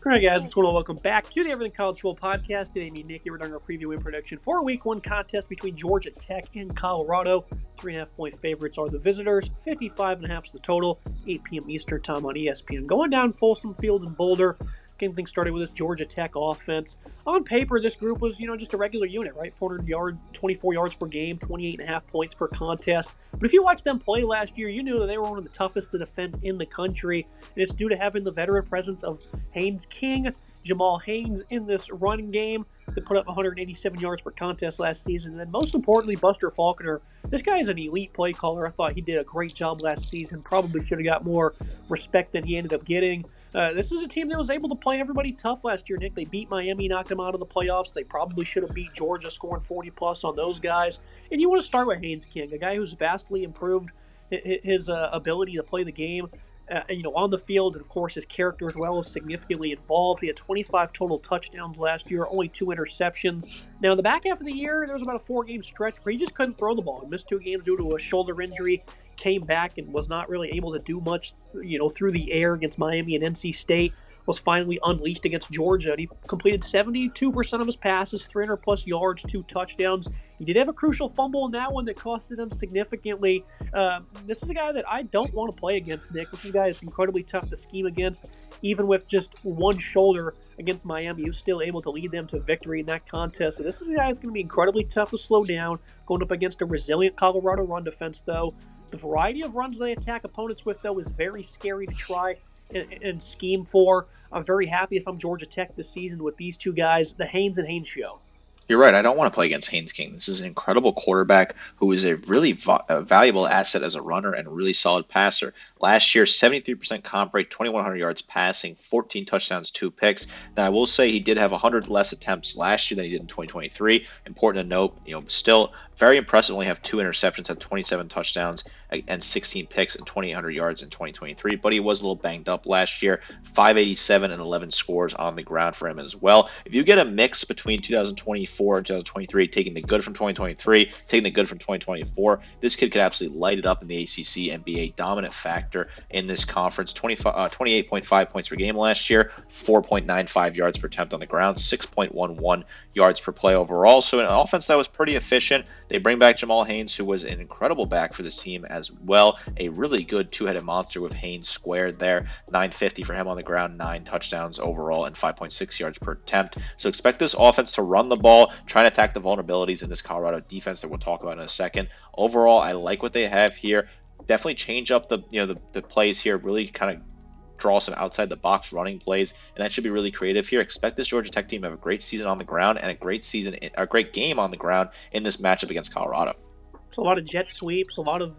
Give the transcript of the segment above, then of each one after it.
All right, guys, what's going on? Welcome back to the Everything College Football Podcast. Today, me and Nick here, we're doing our preview and prediction for Week 1 contest between Georgia Tech and Colorado. 3.5-point favorites are the visitors. 55.5 is the total. 8 p.m. Eastern time on ESPN. Going down Folsom Field in Boulder. Getting things started with this Georgia Tech offense. On paper, this group was, just a regular unit, right? 400 yards, 24 yards per game, 28.5 points per contest. But if you watched them play last year, you knew that they were one of the toughest to defend in the country. And it's due to having the veteran presence of Haynes King, Jamal Haynes in this running game that put up 187 yards per contest last season. And then most importantly, Buster Faulkner. This guy is an elite play caller. I thought he did a great job last season. Probably should have got more respect than he ended up getting. This is a team that was able to play everybody tough last year, Nick. They beat Miami, knocked them out of the playoffs. They probably should have beat Georgia, scoring 40-plus on those guys. And you want to start with Haynes King, a guy who's vastly improved his ability to play the game, on the field, and of course his character as well is significantly involved. He had 25 total touchdowns last year, only 2 interceptions. Now in the back half of the year, there was about a 4-game stretch where he just couldn't throw the ball. He missed 2 games due to a shoulder injury, came back and was not really able to do much, through the air against Miami and NC State. Was finally unleashed against Georgia. He completed 72% of his passes, 300-plus yards, 2 touchdowns. He did have a crucial fumble in that one that costed him significantly. This is a guy that I don't want to play against, Nick. This is a guy that's incredibly tough to scheme against. Even with just one shoulder against Miami, he was still able to lead them to victory in that contest. So this is a guy that's going to be incredibly tough to slow down, going up against a resilient Colorado run defense, though. The variety of runs they attack opponents with, though, is very scary to try and scheme for. I'm very happy if I'm Georgia Tech this season with these two guys, the Haynes and Haynes show. You're right. I don't want to play against Haynes King. This is an incredible quarterback who is a really valuable asset as a runner and a really solid passer. Last year, 73% comp rate, 2,100 yards passing, 14 touchdowns, 2 picks. Now, I will say he did have 100 less attempts last year than he did in 2023. Important to note, still very impressive. Only have 2 interceptions, had 27 touchdowns and 16 picks and 2,800 yards in 2023. But he was a little banged up last year. 587 and 11 scores on the ground for him as well. If you get a mix between 2024 and 2023, taking the good from 2023, taking the good from 2024, this kid could absolutely light it up in the ACC and be a dominant factor in this conference. 28.5 points per game last year, 4.95 yards per attempt on the ground, 6.11 yards per play overall. So an offense that was pretty efficient. They bring back Jamal Haynes, who was an incredible back for this team as well. A really good 2-headed monster with Haynes squared there. 950 for him on the ground, 9 touchdowns overall, and 5.6 yards per attempt. So expect this offense to run the ball, try and attack the vulnerabilities in this Colorado defense that we'll talk about in a second. Overall, I like what they have here. Definitely change up the plays here. Really kind of draw some outside the box running plays, and that should be really creative here. Expect this Georgia Tech team to have a great season on the ground and a great game on the ground in this matchup against Colorado. So a lot of jet sweeps, a lot of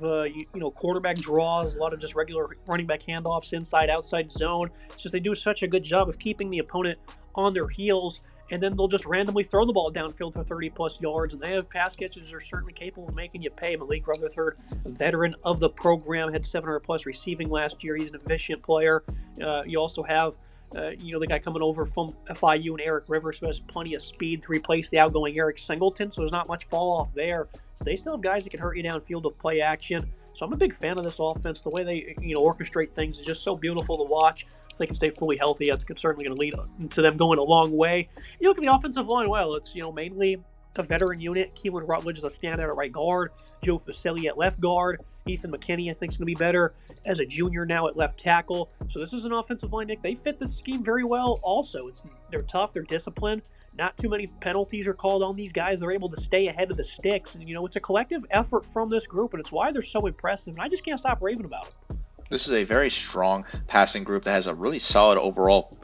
quarterback draws, a lot of just regular running back handoffs, inside outside zone. It's just they do such a good job of keeping the opponent on their heels. And then they'll just randomly throw the ball downfield for 30-plus yards. And they have pass catches that are certainly capable of making you pay. Malik Rutherford, a veteran of the program, had 700-plus receiving last year. He's an efficient player. You also have, the guy coming over from FIU and Eric Rivers, who has plenty of speed to replace the outgoing Eric Singleton. So there's not much fall off there. So they still have guys that can hurt you downfield with play action. So I'm a big fan of this offense. The way they orchestrate things is just so beautiful to watch. If they can stay fully healthy, that's certainly going to lead to them going a long way. You look at the offensive line, well, it's mainly a veteran unit. Keelan Rutledge is a standout at right guard. Joe Fusilli at left guard. Ethan McKinney, I think, is going to be better as a junior now at left tackle. So this is an offensive line, Nick. They fit this scheme very well also. They're tough. They're disciplined. Not too many penalties are called on these guys. They're able to stay ahead of the sticks. And, it's a collective effort from this group, and it's why they're so impressive. And I just can't stop raving about it. This is a very strong passing group that has a really solid overall,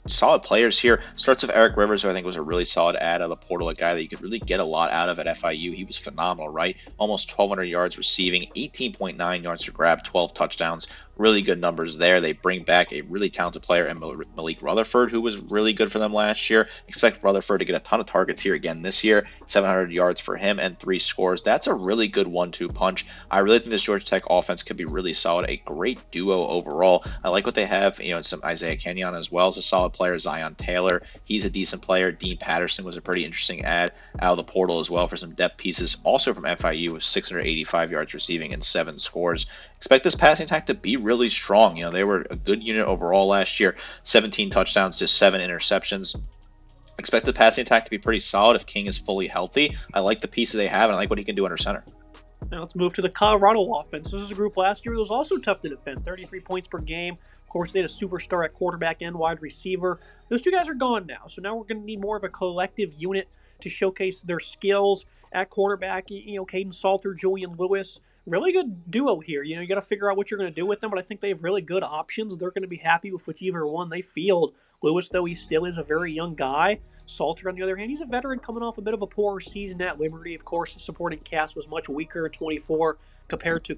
solid players here. Starts with Eric Rivers, who I think was a really solid add out of the portal, a guy that you could really get a lot out of at FIU. He was phenomenal, right? Almost 1,200 yards receiving, 18.9 yards to grab, 12 touchdowns. Really good numbers there. They bring back a really talented player in Malik Rutherford, who was really good for them last year. Expect Rutherford to get a ton of targets here again this year. 700 yards for him and 3 scores. That's a really good 1-2 punch. I really think this Georgia Tech offense could be really solid. A great duo overall. I like what they have. Some Isaiah Kenyon as well as a solid solid player, Zion Taylor. He's a decent player. Dean Patterson was a pretty interesting add out of the portal as well for some depth pieces. Also from FIU with 685 yards receiving and 7 scores. Expect this passing attack to be really strong. They were a good unit overall last year. 17 touchdowns to 7 interceptions. Expect the passing attack to be pretty solid if King is fully healthy. I like the pieces they have, and I like what he can do under center. Now let's move to the Colorado offense. This is a group last year that was also tough to defend. 33 points per game. Of course, they had a superstar at quarterback and wide receiver. Those two guys are gone now, so now we're going to need more of a collective unit to showcase their skills at quarterback. Caden Salter, Julian Lewis. Really good duo here. You got to figure out what you're going to do with them, but I think they have really good options. They're going to be happy with whichever one they field. Lewis, though, he still is a very young guy. Salter, on the other hand, he's a veteran coming off a bit of a poor season at Liberty. Of course, the supporting cast was much weaker in 24 compared to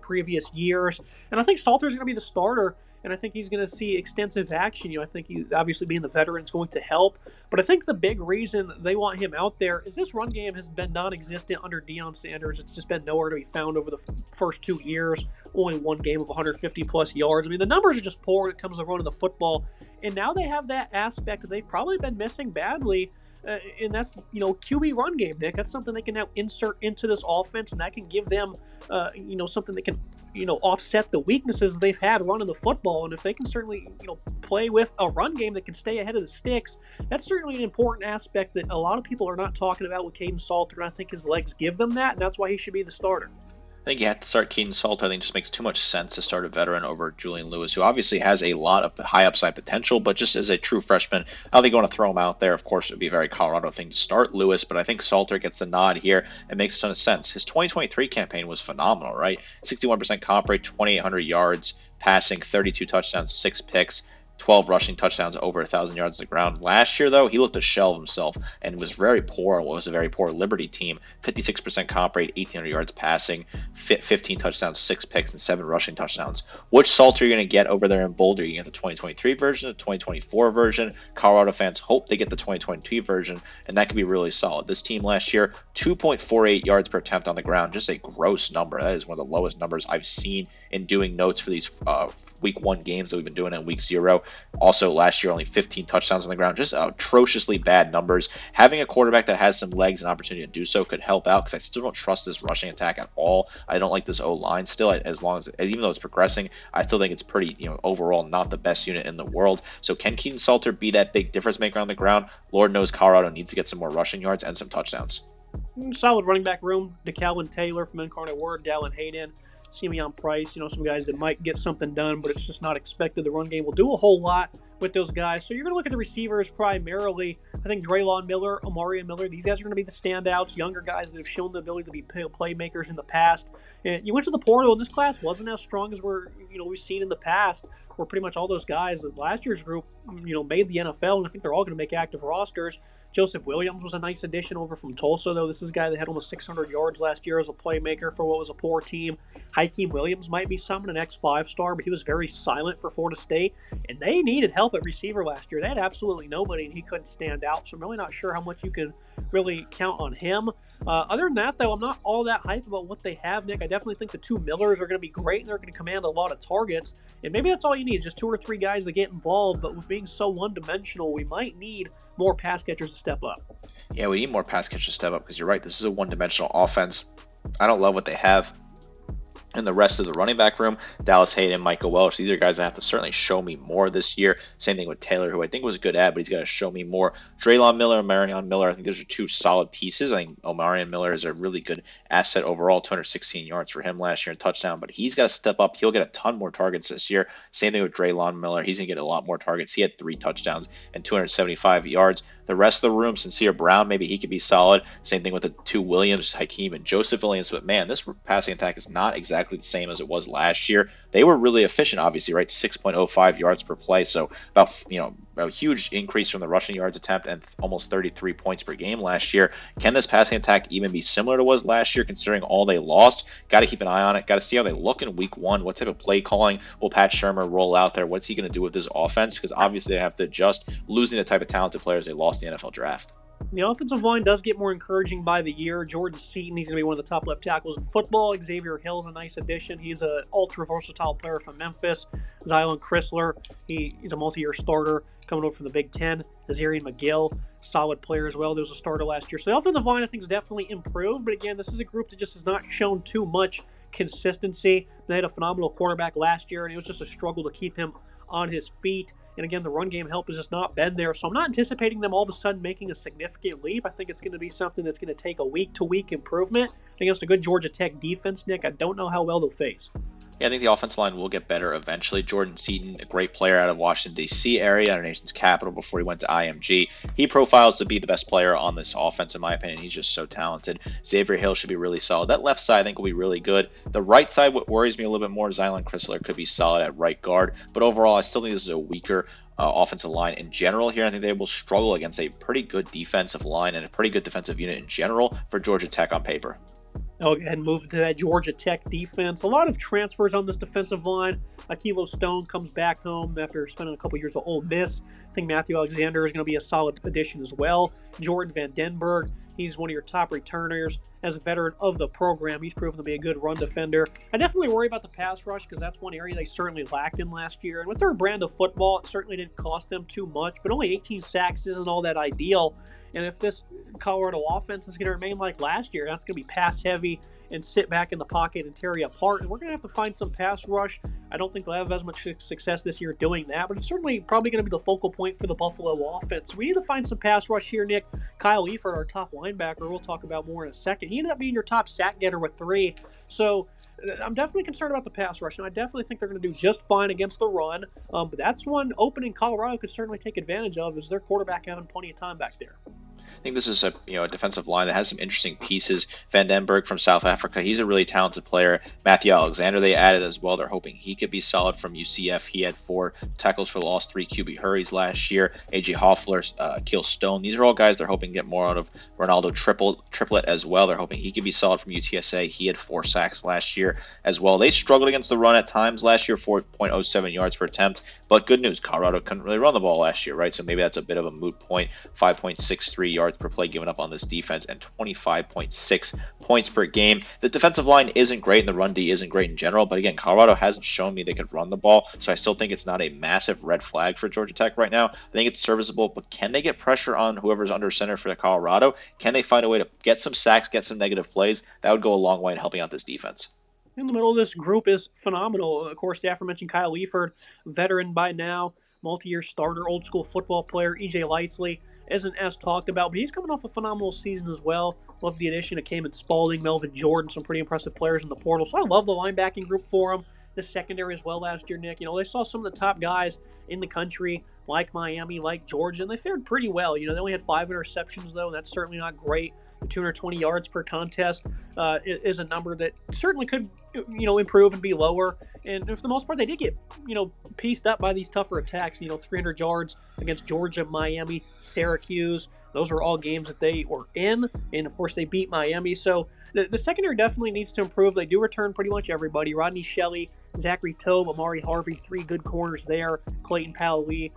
previous years. And I think Salter's going to be the starter, and I think he's going to see extensive action. I think he, obviously being the veteran, is going to help. But I think the big reason they want him out there is this run game has been non-existent under Deion Sanders. It's just been nowhere to be found over the first 2 years. Only one game of 150-plus yards. I mean, the numbers are just poor when it comes to running the football. And now they have that aspect that they've probably been missing badly, and that's, QB run game, Nick. That's something they can now insert into this offense, and that can give them, something that can, offset the weaknesses they've had running the football. And if they can certainly, play with a run game that can stay ahead of the sticks, that's certainly an important aspect that a lot of people are not talking about with Caden Salter, and I think his legs give them that, and that's why he should be the starter. I think you have to start Keaton Salter. I think it just makes too much sense to start a veteran over Julian Lewis, who obviously has a lot of high upside potential, but just as a true freshman, I don't think you want to throw him out there. Of course, it would be a very Colorado thing to start Lewis, but I think Salter gets the nod here. It makes a ton of sense. His 2023 campaign was phenomenal, right? 61% comp rate, 2,800 yards, passing, 32 touchdowns, 6 picks. 12 rushing touchdowns, over 1,000 yards on the ground. Last year, though, he looked a shell of himself and was very poor. It was a very poor Liberty team. 56% comp rate, 1,800 yards passing, 15 touchdowns, 6 picks, and 7 rushing touchdowns. Which Salter are you going to get over there in Boulder? You get the 2023 version, the 2024 version. Colorado fans hope they get the 2022 version, and that could be really solid. This team last year, 2.48 yards per attempt on the ground. Just a gross number. That is one of the lowest numbers I've seen in doing notes for these week 1 games that we've been doing in week 0. Also, last year, only 15 touchdowns on the ground. Just atrociously bad numbers. Having a quarterback that has some legs and opportunity to do so could help out, because I still don't trust this rushing attack at all. I don't like this O-line still, even though it's progressing, I still think it's pretty, overall not the best unit in the world. So can Keaton Salter be that big difference maker on the ground? Lord knows Colorado needs to get some more rushing yards and some touchdowns. Solid running back room. DeCalvin Taylor from Incarnate Word, Dallin Hayden, Simeon Price, some guys that might get something done, but it's just not expected. The run game will do a whole lot with those guys. So you're going to look at the receivers primarily. I think Draylon Miller, Omarion Miller, these guys are going to be the standouts, younger guys that have shown the ability to be playmakers in the past. And you went to the portal, and this class wasn't as strong as we've seen in the past, where pretty much all those guys in last year's group, made the NFL, and I think they're all going to make active rosters. Joseph Williams was a nice addition over from Tulsa, though. This is a guy that had almost 600 yards last year as a playmaker for what was a poor team. Hakeem Williams might be something, an X5 star, but he was very silent for Florida State, and they needed help at receiver last year. They had absolutely nobody, and he couldn't stand out, so I'm really not sure how much you can really count on him. Other than that, though, I'm not all that hyped about what they have, Nick. I definitely think the 2 Millers are going to be great, and they're going to command a lot of targets, and maybe that's all you need, just 2 or 3 guys that get involved, but with being so one-dimensional, we might need more pass catchers to step up. Yeah, we need more pass catchers to step up, because you're right, this is a one-dimensional offense. I don't love what they have. And the rest of the running back room, Dallas Hayden, Michael Welch, these are guys that have to certainly show me more this year. Same thing with Taylor, who I think was a good ad, but he's got to show me more. Draylon Miller and Omarion Miller, I think those are 2 solid pieces. I think Omarion Miller is a really good asset overall, 216 yards for him last year in touchdown, but he's got to step up. He'll get a ton more targets this year. Same thing with Draylon Miller. He's going to get a lot more targets. He had 3 touchdowns and 275 yards. The rest of the room, Sincere Brown, maybe he could be solid. Same thing with the 2 Williams, Hakeem and Joseph Williams. But man, this passing attack is not exactly the same as it was last year. They were really efficient, obviously, right? 6.05 yards per play. So about, a huge increase from the rushing yards attempt and almost 33 points per game last year. Can this passing attack even be similar to what was last year, considering all they lost? Got to keep an eye on it. Got to see how they look in week 1. What type of play calling will Pat Shurmur roll out there? What's he going to do with this offense? Because obviously they have to adjust, losing the type of talented players they lost in the NFL draft. The offensive line does get more encouraging by the year. Jordan Seaton, he's going to be one of the top left tackles in football. Xavier Hill's a nice addition. He's an ultra-versatile player from Memphis. Zylan Chrysler, he's a multi-year starter coming over from the Big Ten. Azarian McGill, solid player as well. There was a starter last year. So the offensive line, I think, is definitely improved. But again, this is a group that just has not shown too much consistency. They had a phenomenal quarterback last year, and it was just a struggle to keep him on his feet. And again, the run game help has just not been there. So I'm not anticipating them all of a sudden making a significant leap. I think it's going to be something that's going to take a week-to-week improvement against a good Georgia Tech defense, Nick. I don't know how well they'll face. Yeah, I think the offensive line will get better eventually. Jordan Seaton, a great player out of Washington, D.C. area, our nation's capital before he went to IMG. He profiles to be the best player on this offense, in my opinion. He's just so talented. Xavier Hill should be really solid. That left side, I think, will be really good. The right side, what worries me a little bit more, Zylan Chrysler could be solid at right guard. But overall, I still think this is a weaker offensive line in general here. I think they will struggle against a pretty good defensive line and a pretty good defensive unit in general for Georgia Tech on paper. I'll go ahead and move to that Georgia Tech defense. A lot of transfers on this defensive line. Akivo Stone comes back home after spending a couple years at Ole Miss. I think Matthew Alexander is going to be a solid addition as well. Jordan Van Denberg, he's one of your top returners. As a veteran of the program, he's proven to be a good run defender. I definitely worry about the pass rush because that's one area they certainly lacked in last year. And with their brand of football, it certainly didn't cost them too much. But only 18 sacks isn't all that ideal. And if this Colorado offense is going to remain like last year, that's going to be pass heavy and sit back in the pocket and tear you apart. And we're going to have to find some pass rush. I don't think they'll have as much success this year doing that, but it's certainly probably going to be the focal point for the Buffalo offense. We need to find some pass rush here, Nick. Kyle Eifert, our top linebacker, we'll talk about more in a second. He ended up being your top sack getter with 3. So I'm definitely concerned about the pass rush, and I definitely think they're going to do just fine against the run. But that's one opening Colorado could certainly take advantage of, is their quarterback having plenty of time back there. I think this is a defensive line that has some interesting pieces. Van Denberg from South Africa, he's a really talented player. Matthew Alexander they added as well. They're hoping he could be solid from UCF. He had 4 tackles for loss, 3 QB hurries last year. AJ Hoffler, Keel Stone, these are all guys they're hoping to get more out of. Ronaldo Triplet as well. They're hoping he could be solid from UTSA. He had 4 sacks last year as well. They struggled against the run at times last year, 4.07 yards per attempt. But good news, Colorado couldn't really run the ball last year, right? So maybe that's a bit of a moot point. 5.63 yards per play given up on this defense and 25.6 points per game. The defensive line isn't great and the run D isn't great in general, but again, Colorado hasn't shown me they could run the ball, so I still think it's not a massive red flag for Georgia Tech right now. I think it's serviceable, but can they get pressure on whoever's under center for Colorado? Can they find a way to get some sacks, get some negative plays? That would go a long way in helping out this defense. In the middle of this group is phenomenal. Of course, the aforementioned Kyle Eifert, veteran by now, multi-year starter, old school football player. EJ Lightsley isn't as talked about, but he's coming off a phenomenal season as well. Love the addition of Kamen Spalding, Melvin Jordan, some pretty impressive players in the portal. So I love the linebacking group for them. The secondary as well last year, Nick. They saw some of the top guys in the country, like Miami, like Georgia, and they fared pretty well. They only had 5 interceptions, though, and that's certainly not great. The 220 yards per contest is a number that certainly could, improve and be lower. And for the most part, they did get, pieced up by these tougher attacks. 300 yards against Georgia, Miami, Syracuse. Those were all games that they were in. And, of course, they beat Miami. So the secondary definitely needs to improve. They do return pretty much everybody. Rodney Shelley, Zachary Tobe, Amari Harvey, 3 good corners there. Clayton Powell-Lee,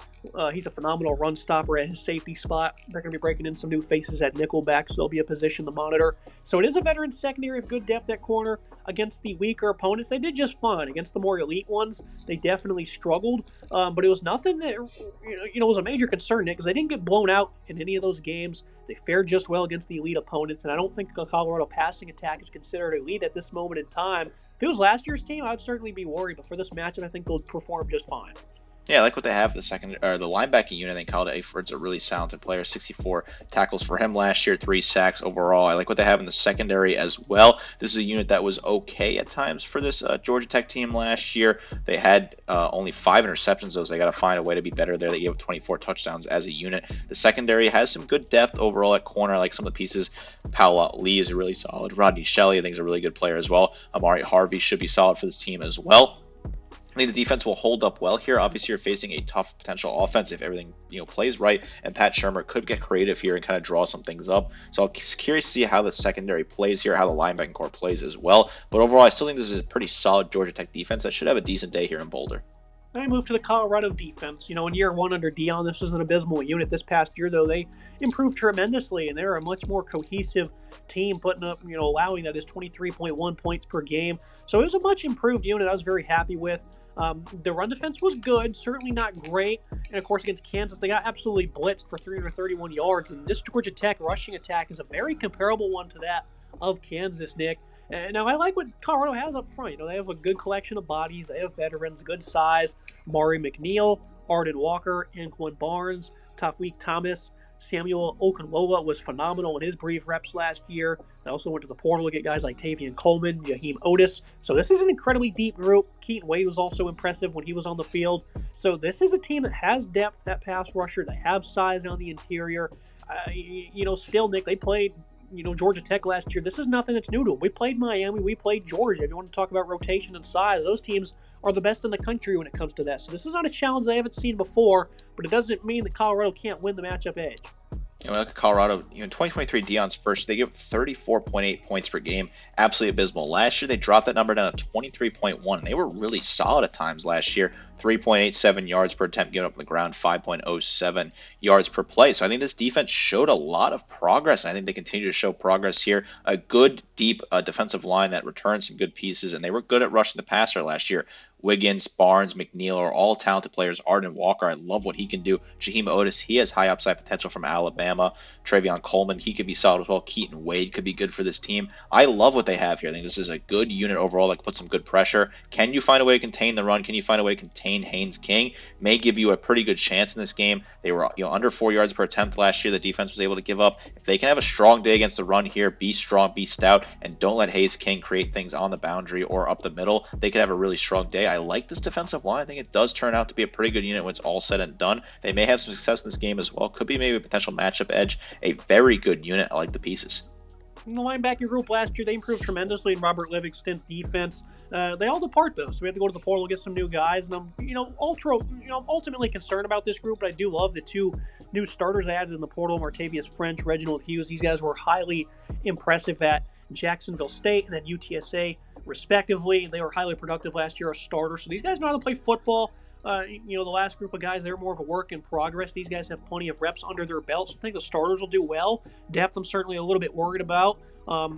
he's a phenomenal run stopper at his safety spot. They're going to be breaking in some new faces at nickelback, so there'll be a position to monitor. So it is a veteran secondary of good depth at corner against the weaker opponents. They did just fine. Against the more elite ones, they definitely struggled. But it was nothing that was a major concern, Nick, because they didn't get blown out in any of those games. They fared just well against the elite opponents, and I don't think the Colorado passing attack is considered elite at this moment in time. If it was last year's team, I would certainly be worried, but for this matchup, I think they'll perform just fine. Yeah, I like what they have the linebacking unit. I think Kyle Eifert's a really talented player. 64 tackles for him last year, 3 sacks overall. I like what they have in the secondary as well. This is a unit that was okay at times for this Georgia Tech team last year. They had only 5 interceptions, though, so they got to find a way to be better there. They gave up 24 touchdowns as a unit. The secondary has some good depth overall at corner. I like some of the pieces. Powell-Lee is really solid. Rodney Shelley, I think, is a really good player as well. Amari Harvey should be solid for this team as well. I think the defense will hold up well here. Obviously, you're facing a tough potential offense if everything plays right, and Pat Shurmur could get creative here and kind of draw some things up. So I'm curious to see how the secondary plays here, how the linebacking core plays as well. But overall, I still think this is a pretty solid Georgia Tech defense that should have a decent day here in Boulder. I moved to the Colorado defense. In year one under Dion, this was an abysmal unit. This past year, though, they improved tremendously, and they're a much more cohesive team, putting up, allowing that is 23.1 points per game. So it was a much improved unit I was very happy with. The run defense was good, certainly not great. And, of course, against Kansas, they got absolutely blitzed for 331 yards. And this Georgia Tech rushing attack is a very comparable one to that of Kansas, Nick. Now, I like what Colorado has up front. They have a good collection of bodies. They have veterans, good size. Mari McNeil, Arden Walker, Anquan Barnes, Tafweek Thomas, Samuel Okunlola was phenomenal in his brief reps last year. They also went to the portal to get guys like Tavian Coleman, Jaheim Otis. So this is an incredibly deep group. Keaton Wade was also impressive when he was on the field. So this is a team that has depth at pass rusher. They have size on the interior. Still, Nick, they played Georgia Tech last year. This is nothing that's new to them. We played Miami. We played Georgia. If you want to talk about rotation and size, those teams are the best in the country when it comes to that. So this is not a challenge they haven't seen before, but it doesn't mean that Colorado can't win the matchup edge. We look at Colorado, in 2023, Dion's first, they give 34.8 points per game, absolutely abysmal. Last year, they dropped that number down to 23.1. They were really solid at times last year, 3.87 yards per attempt given up on the ground, 5.07 yards per play. So I think this defense showed a lot of progress, and I think they continue to show progress here. A good, deep defensive line that returns some good pieces, and they were good at rushing the passer last year. Wiggins, Barnes, McNeil are all talented players. Arden Walker, I love what he can do. Jaheim Otis, he has high upside potential from Alabama. Travion Coleman, he could be solid as well. Keaton Wade could be good for this team. I love what they have here. I think this is a good unit overall that can put some good pressure. Can you find a way to contain the run? Can you find a way to contain Haynes King? May give you a pretty good chance in this game. They were under 4 yards per attempt last year. The defense was able to give up. If they can have a strong day against the run here, be strong, be stout, and don't let Haynes King create things on the boundary or up the middle, they could have a really strong day. I like this defensive line. I think it does turn out to be a pretty good unit when it's all said and done. They may have some success in this game as well. Could be maybe a potential matchup edge. A very good unit. I like the pieces. In the linebacker group last year, they improved tremendously in Robert Livingston's defense. They all depart, though, so we have to go to the portal, get some new guys. And I'm, ultimately concerned about this group, but I do love the two new starters they added in the portal, Martavius French, Reginald Hughes. These guys were highly impressive at Jacksonville State and then UTSA, respectively. They were highly productive last year as starters, so these guys know how to play football. The last group of guys, they're more of a work in progress. These guys have plenty of reps under their belts. I think the starters will do well. Depth, I'm certainly a little bit worried about.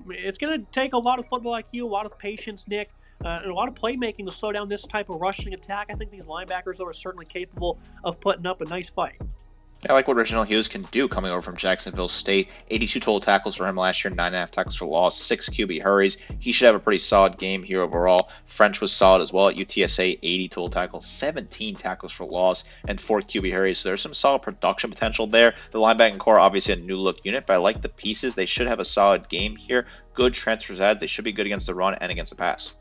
It's going to take a lot of football IQ, a lot of patience, Nick, and a lot of playmaking to slow down this type of rushing attack. I think these linebackers are certainly capable of putting up a nice fight. I like what Reginald Hughes can do coming over from Jacksonville State. 82 total tackles for him last year, 9.5 tackles for loss, 6 QB hurries. He should have a pretty solid game here overall. French was solid as well at UTSA, 80 total tackles, 17 tackles for loss, and 4 QB hurries. So there's some solid production potential there. The linebacking core, obviously a new look unit, but I like the pieces. They should have a solid game here. Good transfers added. They should be good against the run and against the pass.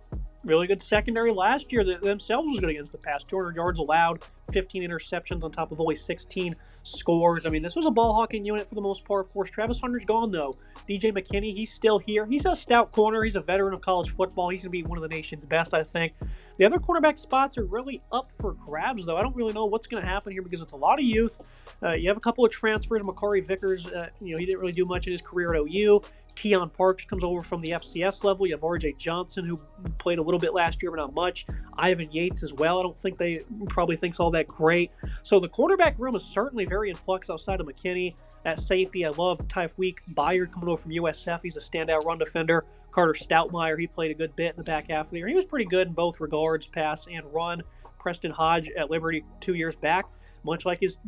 Really good secondary last year themselves was good against the pass. 200 yards allowed, 15 interceptions on top of only 16 scores. I mean, this was a ball hawking unit for the most part. Of course, Travis Hunter's gone, though. DJ McKinney, he's still here. He's a stout corner. He's a veteran of college football. He's going to be one of the nation's best, I think. The other cornerback spots are really up for grabs, though. I don't really know what's going to happen here because it's a lot of youth. You have a couple of transfers. Makari Vickers, he didn't really do much in his career at OU. Teon Parks comes over from the FCS level. You have R.J. Johnson, who played a little bit last year, but not much. Ivan Yates as well. I don't think they probably thinks all that great. So the cornerback room is certainly very in flux outside of McKinney. At safety, I love Tafweek Byard coming over from USF. He's a standout run defender. Carter Stoutmeyer, he played a good bit in the back half of the year. He was pretty good in both regards, pass and run. Preston Hodge at Liberty 2 years back, much like his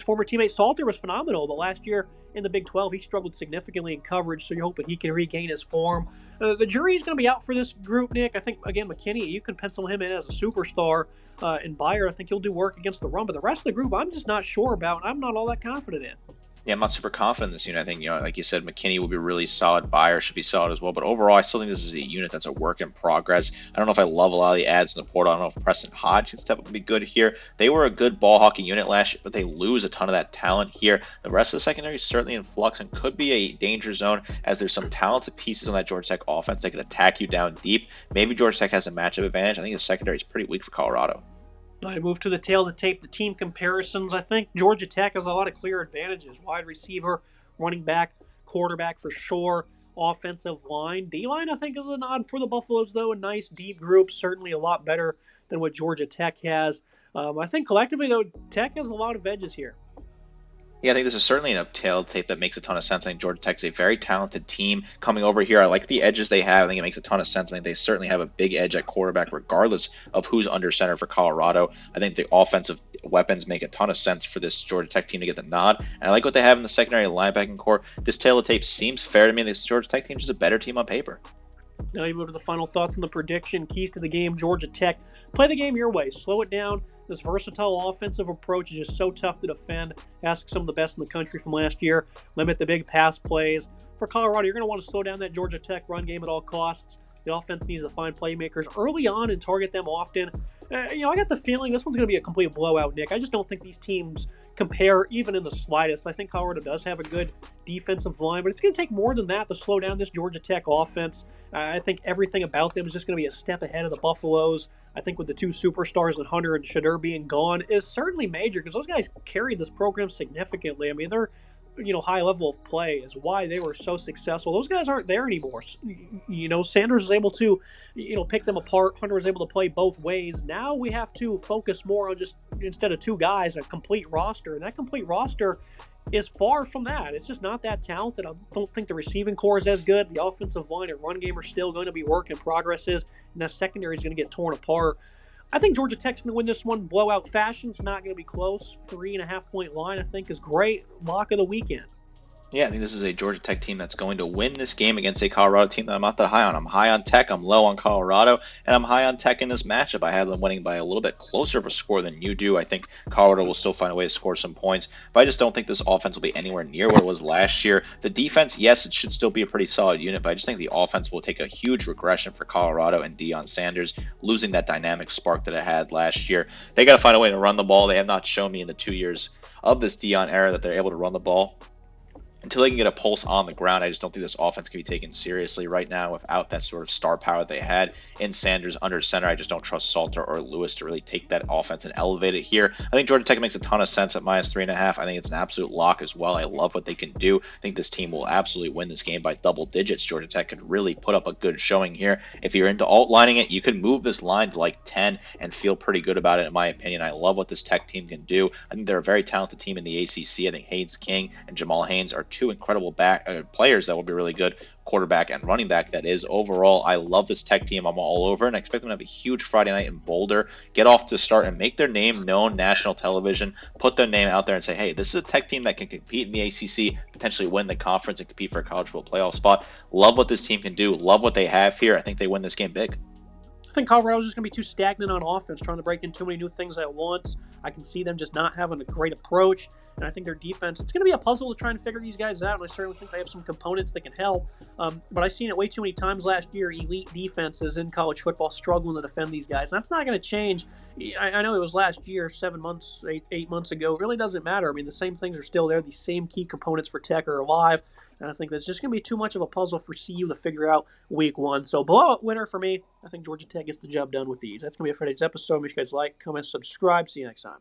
former teammate Salter, was phenomenal. But last year in the Big 12, he struggled significantly in coverage, so you're hoping he can regain his form. The jury's going to be out for this group, Nick. I think, again, McKinney, you can pencil him in as a superstar. And Byard, I think he'll do work against the run. But the rest of the group, I'm just not sure about, and I'm not all that confident in. Yeah, I'm not super confident in this unit. I think, like you said, McKinney will be really solid. Byard should be solid as well. But overall, I still think this is a unit that's a work in progress. I don't know if I love a lot of the ads in the portal. I don't know if Preston Hodge can step up and be good here. They were a good ball hawking unit last year, but they lose a ton of that talent here. The rest of the secondary is certainly in flux and could be a danger zone as there's some talented pieces on that Georgia Tech offense that can attack you down deep. Maybe Georgia Tech has a matchup advantage. I think the secondary is pretty weak for Colorado. I move to the tail of the tape, the team comparisons. I think Georgia Tech has a lot of clear advantages. Wide receiver, running back, quarterback for sure, offensive line. D-line, I think, is a nod for the Buffaloes, though. A nice deep group, certainly a lot better than what Georgia Tech has. I think collectively, though, Tech has a lot of edges here. Yeah, I think this is certainly an uptail tape that makes a ton of sense. I think Georgia Tech's a very talented team coming over here. I like the edges they have. I think it makes a ton of sense. I think they certainly have a big edge at quarterback, regardless of who's under center for Colorado. I think the offensive weapons make a ton of sense for this Georgia Tech team to get the nod. And I like what they have in the secondary linebacking core. This tail of tape seems fair to me. This Georgia Tech team is just a better team on paper. Now you move to the final thoughts on the prediction. Keys to the game, Georgia Tech. Play the game your way. Slow it down. This versatile offensive approach is just so tough to defend. Ask some of the best in the country from last year. Limit the big pass plays. For Colorado, you're going to want to slow down that Georgia Tech run game at all costs. The offense needs to find playmakers early on and target them often. I got the feeling this one's going to be a complete blowout, Nick. I just don't think these teams compare even in the slightest. I think Colorado does have a good defensive line, but it's going to take more than that to slow down this Georgia Tech offense. I think everything about them is just going to be a step ahead of the Buffaloes. I think with the two superstars and Hunter and Shadur being gone is certainly major because those guys carried this program significantly. I mean, they're high level of play is why they were so successful. Those guys aren't there anymore. Sanders was able to, pick them apart. Hunter was able to play both ways. Now we have to focus more on just, instead of two guys, a complete roster. And that complete roster is far from that. It's just not that talented. I don't think the receiving core is as good. The offensive line and run game are still going to be work in progresses, and that secondary is going to get torn apart. I think Georgia Tech's going to win this one blowout fashion. It's not going to be close. 3.5-point line, I think, is great. Lock of the weekend. Yeah, I think this is a Georgia Tech team that's going to win this game against a Colorado team that I'm not that high on. I'm high on Tech, I'm low on Colorado, and I'm high on Tech in this matchup. I have them winning by a little bit closer of a score than you do. I think Colorado will still find a way to score some points, but I just don't think this offense will be anywhere near what it was last year. The defense, yes, it should still be a pretty solid unit, but I just think the offense will take a huge regression for Colorado and Deion Sanders, losing that dynamic spark that it had last year. They got to find a way to run the ball. They have not shown me in the 2 years of this Deion era that they're able to run the ball. Until they can get a pulse on the ground, I just don't think this offense can be taken seriously right now without that sort of star power they had in Sanders under center. I just don't trust Salter or Lewis to really take that offense and elevate it here. I think Georgia Tech makes a ton of sense at -3.5. I think it's an absolute lock as well. I love what they can do. I think this team will absolutely win this game by double digits. Georgia Tech could really put up a good showing here. If you're into alt-lining it, you could move this line to like 10 and feel pretty good about it, in my opinion. I love what this Tech team can do. I think they're a very talented team in the ACC. I think Haynes King and Jamal Haynes are two incredible players that will be really good, quarterback and running back that is. Overall, I love this Tech team. I'm all over, and I expect them to have a huge Friday night in Boulder, get off to start and make their name known national television, put their name out there and say, hey, this is a Tech team that can compete in the ACC, potentially win the conference and compete for a college football playoff spot. Love what this team can do. Love what they have here. I think they win this game big. I think Colorado's just going to be too stagnant on offense, trying to break in too many new things at once. I can see them just not having a great approach. And I think their defense, it's going to be a puzzle to try and figure these guys out. And I certainly think they have some components that can help. But I've seen it way too many times last year. Elite defenses in college football struggling to defend these guys. And that's not going to change. I know it was last year, 7 months, 8 months ago. It really doesn't matter. I mean, the same things are still there. These same key components for Tech are alive. And I think that's just going to be too much of a puzzle for CU to figure out week one. So blowout winner for me. I think Georgia Tech gets the job done with these. That's going to be it for today's episode. Make sure you guys like, comment, subscribe. See you next time.